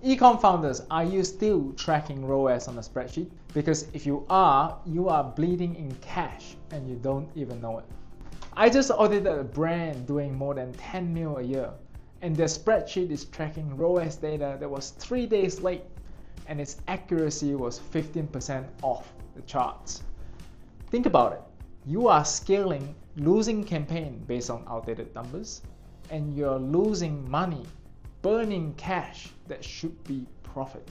Ecom founders, are you still tracking ROAS on a spreadsheet? Because if you are bleeding in cash and you don't even know it. I just audited a brand doing more than 10 mil a year, and their spreadsheet is tracking ROAS data that was 3 days late, and its accuracy was 15% off the charts. Think about it. You are scaling losing campaign based on outdated numbers, and you're losing money, burning cash that should be profit.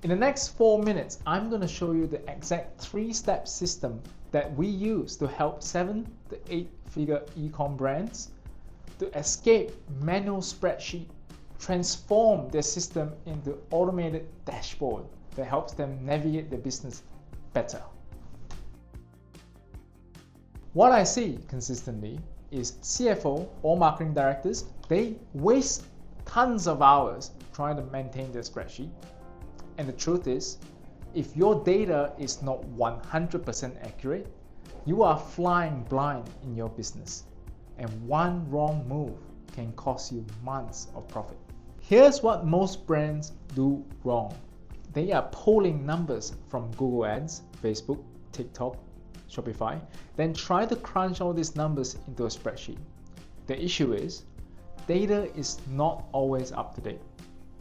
In the next 4 minutes, I'm going to show you the exact 3-step system that we use to help 7 to 8-figure e-com brands to escape manual spreadsheet, transform their system into automated dashboard that helps them navigate their business better. What I see consistently is CFO or marketing directors, they waste tons of hours trying to maintain their spreadsheet. And the truth is, if your data is not 100% accurate, you are flying blind in your business. And one wrong move can cost you months of profit. Here's what most brands do wrong. They are pulling numbers from Google Ads, Facebook, TikTok, Shopify, then try to crunch all these numbers into a spreadsheet. The issue is, data is not always up to date.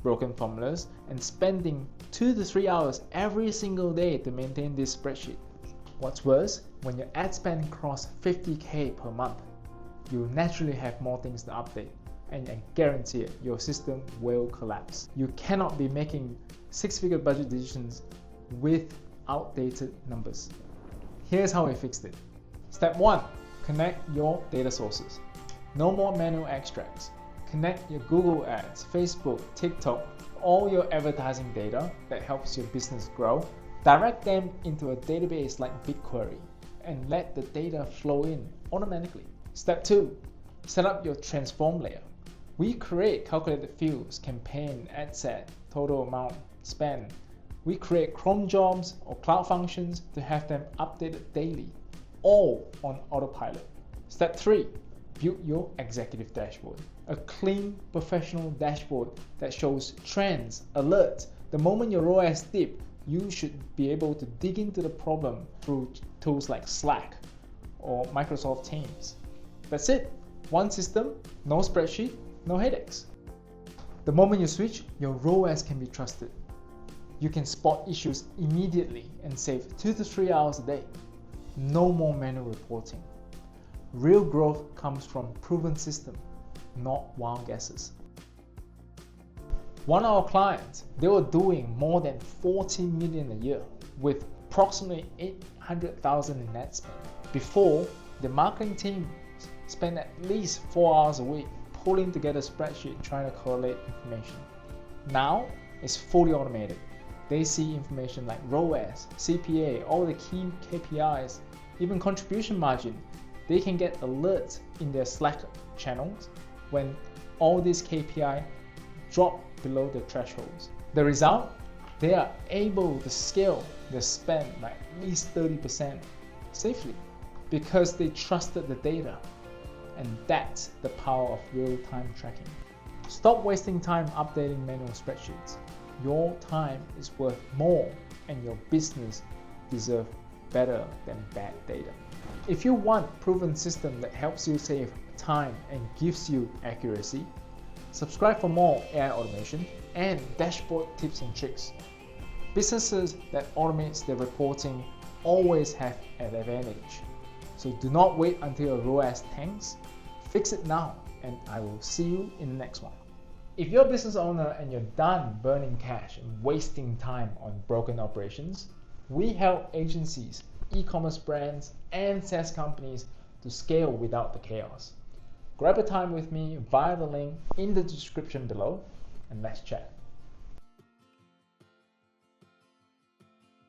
Broken formulas and spending 2 to 3 hours every single day to maintain this spreadsheet. What's worse, when your ad spend crosses 50K per month, you naturally have more things to update, and I guarantee it, your system will collapse. You cannot be making 6-figure budget decisions with outdated numbers. Here's how I fixed it. Step 1. Connect your data sources. No more manual extracts. Connect your Google Ads, Facebook, TikTok, all your advertising data that helps your business grow. Direct them into a database like BigQuery and let the data flow in automatically. Step 2. Set up your transform layer. We create calculated fields, campaign, ad set, total amount spent. We create Chrome jobs or Cloud Functions to have them updated daily, all on autopilot. Step 3. Build your executive dashboard. A clean, professional dashboard that shows trends, alerts. The moment your ROAS dip, you should be able to dig into the problem through tools like Slack or Microsoft Teams. That's it. One system, no spreadsheet, no headaches. The moment you switch, your ROAS can be trusted. You can spot issues immediately and save 2 to 3 hours a day. No more manual reporting. Real growth comes from proven system, not wild guesses. One of our clients, they were doing more than 40 million a year with approximately 800,000 in ad spend. Before, the marketing team spent at least 4 hours a week pulling together a spreadsheet trying to correlate information. Now, it's fully automated. They see information like ROAS, CPA, all the key KPIs, even contribution margin. They can get alerts in their Slack channels when all these KPI drop below the thresholds. The result? They are able to scale their spend by at least 30% safely because they trusted the data. And that's the power of real-time tracking. Stop wasting time updating manual spreadsheets. Your time is worth more and your business deserves better than bad data. If you want a proven system that helps you save time and gives you accuracy, subscribe for more AI automation and dashboard tips and tricks. Businesses that automate their reporting always have an advantage. So do not wait until your ROAS tanks. Fix it now, and I will see you in the next one. If you're a business owner and you're done burning cash and wasting time on broken operations, we help agencies, e-commerce brands, and SaaS companies to scale without the chaos. Grab a time with me via the link in the description below, and let's chat.